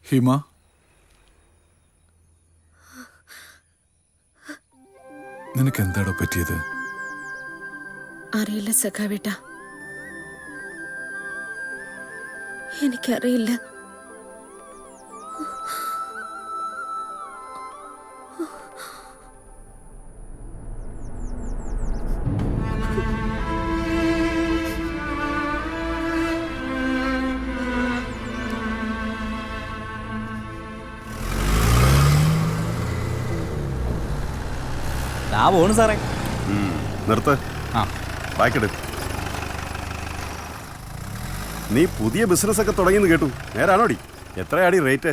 ഹിമ, നിനക്ക് എന്താടോ പറ്റിയത്? അറിയില്ല സഖാവേട്ട, എനിക്കറിയില്ല. പോണു സാറേ. നിർത്ത്. ബാക്കെടു. നീ പുതിയ ബിസിനസ് ഒക്കെ തുടങ്ങിയെന്ന് കേട്ടു, നേരാണോടി? എത്രയാടി റേറ്റ്?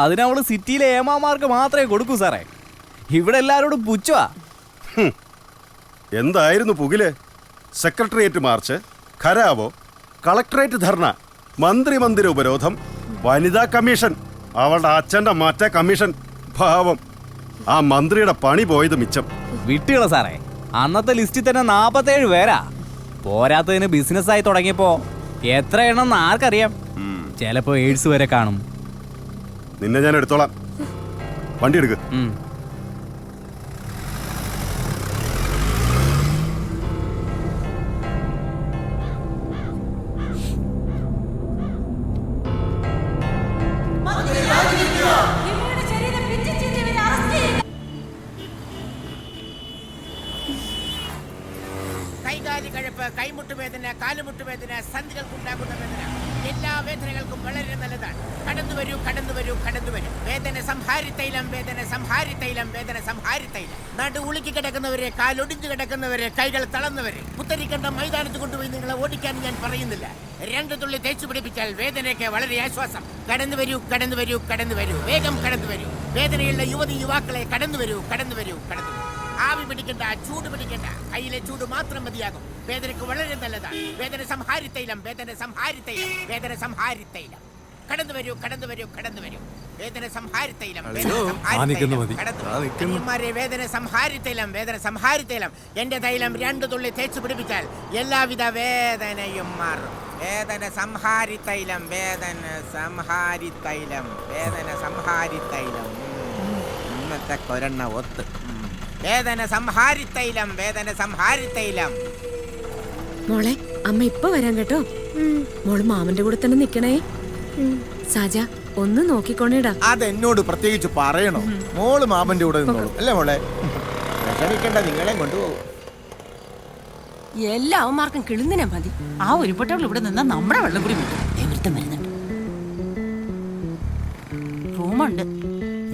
അതിനവള് സിറ്റിയിലെ ഏമാമാർക്ക് മാത്രമേ കൊടുക്കൂ സാറേ. ഇവിടെ എല്ലാരോടും പുച്ഛവാ. എന്തായിരുന്നു പുകില്? സെക്രട്ടേറിയറ്റ് മാർച്ച്, ഖരാവോ, കളക്ടറേറ്റ് ധർണ, മന്ത്രി മന്ദിര ഉപരോധം, വനിതാ കമ്മീഷൻ, അവളുടെ അച്ഛൻ്റെ മറ്റേ കമ്മീഷൻ. ഭാവം, ആ മന്ത്രിയുടെ പണി പോയത് മിച്ചം. വിട്ടുകള സാറേ, അന്നത്തെ ലിസ്റ്റിൽ തന്നെ 47 പേരാ. പോരാത്തതിന് ബിസിനസ്സായി തുടങ്ങിയപ്പോ എത്ര എണ്ണം ആർക്കറിയാം? ചിലപ്പോ എയ്ഡ്സ് വരെ കാണും. നിന്നെ ഞാൻ എടുത്തോളാം. വണ്ടി എടുക്ക്. കൈകാലികഴപ്പ്, കൈമുട്ടുവേദന, കാലുമുട്ടുവേദന, സന്ധികൾക്കുണ്ടാകുന്ന വേദന, എല്ലാ വേദനകൾക്കും വളരെ നല്ലതാണ്. കടന്നു വരൂ, കടന്നു വരൂ, കടന്നു വരൂ. വേദന സംഹാരി തൈലം, വേദന സംഹാരി തൈലം, വേദന സംഹാരി തൈലം. നടു ഉളുക്കി കിടക്കുന്നവരെ, കാലൊടിഞ്ഞു കിടക്കുന്നവരെ, കൈകൾ തളർന്നവരെ പുത്തരിക്കണ്ട മൈതാനത്ത് കൊണ്ടുപോയി നിങ്ങളെ ഓടിക്കാൻ ഞാൻ പറയുന്നില്ല. 2 തുള്ളി തേച്ചു പിടിപ്പിച്ചാൽ വേദനയ്ക്ക് വളരെ ആശ്വാസം. കടന്നു വരൂ, കടന്നു വരൂ, കടന്നു വരൂ, വേഗം കടന്നു വരൂ. വേദനയുള്ള യുവതി യുവാക്കളെ കടന്നു വരൂ, കടന്നു വരൂ, കടന്നു വരൂ. ആവി പിടിക്കണ്ട, ചൂട് പിടിക്കണ്ട, കയ്യിലെ ചൂട് മാത്രം മതിയാകും. വേദനയ്ക്ക് വളരെ നല്ലതാണ്. വേദന സംഹാരി തൈലം, വേദന സംഹാരി തൈലം, വേദന സംഹാരി തൈലം. കടന്നു വരൂ, കടന്നു വരൂ, കടന്നു വരൂ. വേദന സംഹാരി തൈലം, വേദന സംഹാരി തൈലം, വേദന സംഹാരി തൈലം. എന്റെ തൈലം 2 തുള്ളി തേച്ചു പിടിപ്പിച്ചാൽ എല്ലാവിധ വേദനയും മാറും. വേദന സംഹാരി തൈലം, വേദന സംഹാരി തൈലം, വേദന സംഹാരി തൈലം. ഇന്നത്തെ കൊരണ്ണ ഒത്ത്. വേദന സംഹാരി തൈലം, വേദന സംഹാരി തൈലം. മോളെ, അമ്മ ഇപ്പൊ വരാൻ കേട്ടോ. മോള് മാമന്റെ കൂടെ തന്നെ നിക്കണേ. സാജ, ഒന്ന് നോക്കിക്കോണേടാ. അതെന്നോട് പ്രത്യേകിച്ച് പറയണോ? മോള് മാമന്റെ കൂടെ നിന്നോളൂ അല്ലേ മോളെ? വിഷമിക്കണ്ട, നിങ്ങളെ കൊണ്ടുപോകും. എല്ലാ അവന്മാർക്കും കിളുന്നിനെ മതി. ആ ഒരുപെട്ടവൾ ഇവിടെ നിന്നാ നമ്മുടെ വെള്ളം കൂടി വിട്ടു. എവിടുത്തെ വരുന്നുണ്ട്. റൂമുണ്ട്.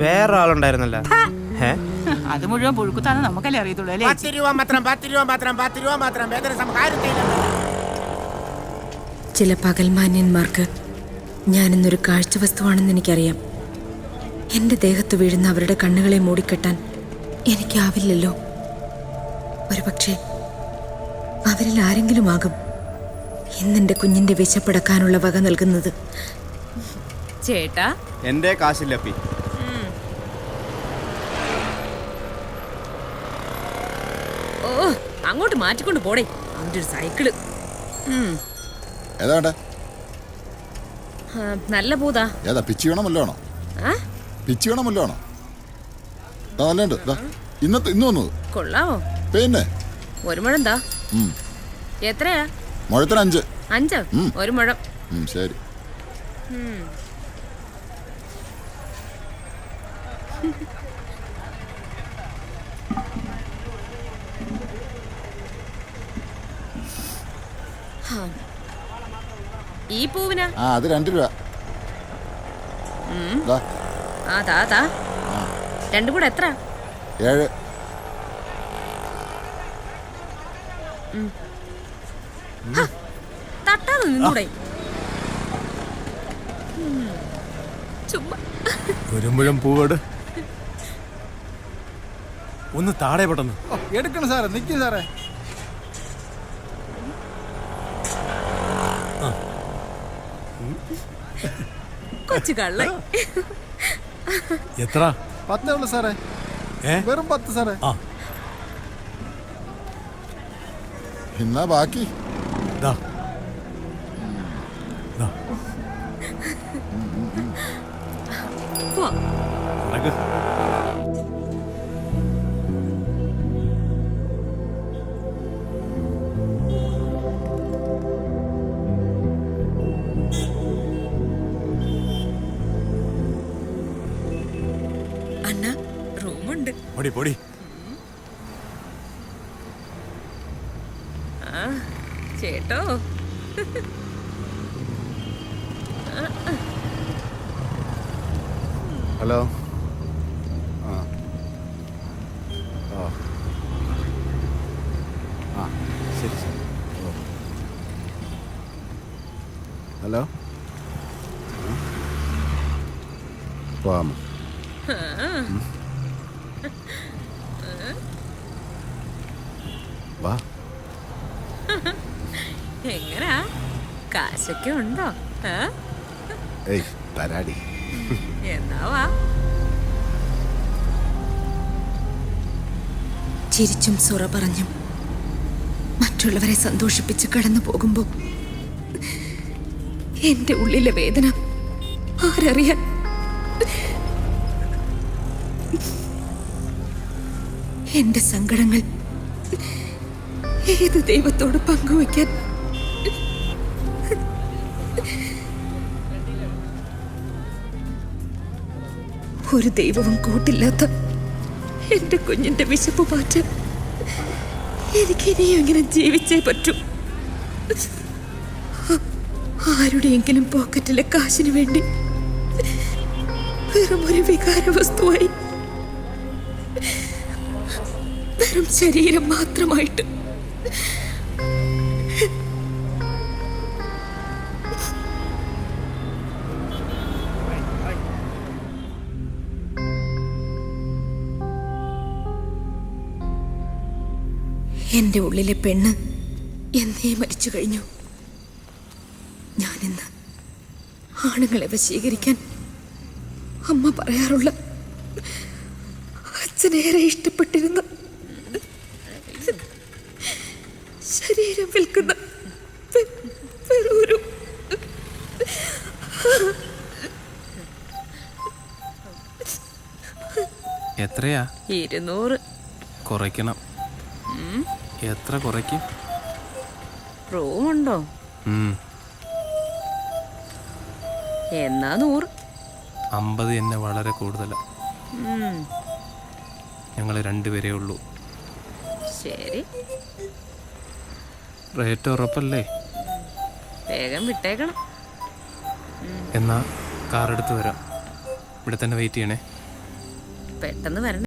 വേറെ ആളുണ്ടായിരുന്നല്ലോ. അത് മുഴുവൻ പുഴുക്കുത്താന്ന് നമുക്കല്ലേ അറിയത്തുള്ളൂ അല്ലേ? 10 രൂപ മാത്രം, 10 രൂപ മാത്രം, 10 രൂപ മാത്രം. വേദന സംഹാരി തൈലം. ചില പകൽമാന്യന്മാർക്ക് ഞാനിന്നൊരു കാഴ്ച വസ്തുവാണെന്ന് എനിക്കറിയാം. എന്റെ ദേഹത്ത് വീഴുന്ന അവരുടെ കണ്ണുകളെ മൂടിക്കെട്ടാൻ എനിക്കാവില്ലല്ലോ. ഒരുപക്ഷെ അവരിൽ ആരെങ്കിലും ആകും ഇന്നെന്റെ കുഞ്ഞിന്റെ വിശപ്പടക്കാനുള്ള വക നൽകുന്നത്. ചേട്ടാ, എന്റെ കാശില്ലപ്പി. ഓ, അങ്ങോട്ട് മാറ്റിക്കൊണ്ട് പോടേ. അവന്റെ ഒരു സൈക്കിള്. ഏതാ നല്ല പൂതാ. ഏതാ? പിച്ചി വേണമല്ലോ ആണോ? പിച്ചി വേണമല്ലോ ആണോ? നല്ലുണ്ട്. ഇന്ന് വന്നത് കൊള്ളാവോ? പിന്നെ ഒരു മുഴം എന്താ? എത്രയാ? മുഴത്തിന് 5. 5? ഒരു മുഴം. ശരി. ഈ പൂവിനാ? അത് 2 രൂപ. രണ്ടും കൂടെ എത്ര? 7. തട്ടാതെ നിന്നൂടെ? ചുമ്മാ ഒരു മുഴം പൂവോട് ഒന്ന് താഴെ പെട്ടെന്ന് എടുക്കണം സാറേ. നിൽക്കും സാറേ. കൊച്ചു കള്ള. എത്ര? 10 ഉള്ളു സാറേ. വെറും 10 സാറേ. എന്നാ ബാക്കി നടക്ക്. അണ്ണ റൂമുണ്ട്. പൊടി പൊടി. ചേട്ടോ ഹലോ ആ ആ ആ ശരി ശരി ഓ ഹലോ പോവാമോ വാ എങ്ങനാ? കാശൊക്കെ ഉണ്ടോ? ഏയ് തരാടി എന്നാവാ? ചിരിച്ചും സുറ പറഞ്ഞും മറ്റുള്ളവരെ സന്തോഷിപ്പിച്ച് കടന്നു പോകുമ്പോ എന്റെ ഉള്ളിലെ വേദന ആരറിയാൻ? എന്റെ സങ്കടങ്ങൾ ഏത് ദൈവത്തോട് പങ്കുവയ്ക്കാൻ? ഒരു ദൈവവും കൂട്ടില്ലാത്ത എന്റെ കുഞ്ഞിന്റെ വിശപ്പ് മാറ്റാൻ എനിക്ക് ഇനിയും എങ്ങനെ ജീവിച്ചേ പറ്റൂ. ആരുടെയെങ്കിലും പോക്കറ്റിലെ കാശിന് വേണ്ടി വെറും ഒരു വികാര വസ്തുവായി, വെറും ശരീരം മാത്രമായിട്ട്. എന്റെ ഉള്ളിലെ പെണ്ണ് എന്നേ മരിച്ചു കഴിഞ്ഞു. ഞാനിന്ന് ആണുങ്ങളെ വശീകരിക്കാൻ അമ്മ പറയാറുള്ള അച്ഛനേറെ ഇഷ്ടപ്പെട്ടിരുന്ന ശരീരം വിൽക്കുന്ന വെറൊരു എത്രയാ? 200. കുറയ്ക്കണം. എത്ര കുറയ്ക്കും? റൂമുണ്ടോ? എന്നാ 100. 50 എന്നെ വളരെ കൂടുതലാണ്. ഞങ്ങൾ രണ്ടുപേരേ ഉള്ളൂ. ശരി, റേറ്റ് ഉറപ്പല്ലേ? വേഗം വിട്ടേക്കണം. എന്നാ കാർ എടുത്ത് വരാം. ഇവിടെ തന്നെ വെയിറ്റ് ചെയ്യണേ. പെട്ടെന്ന് വരണം.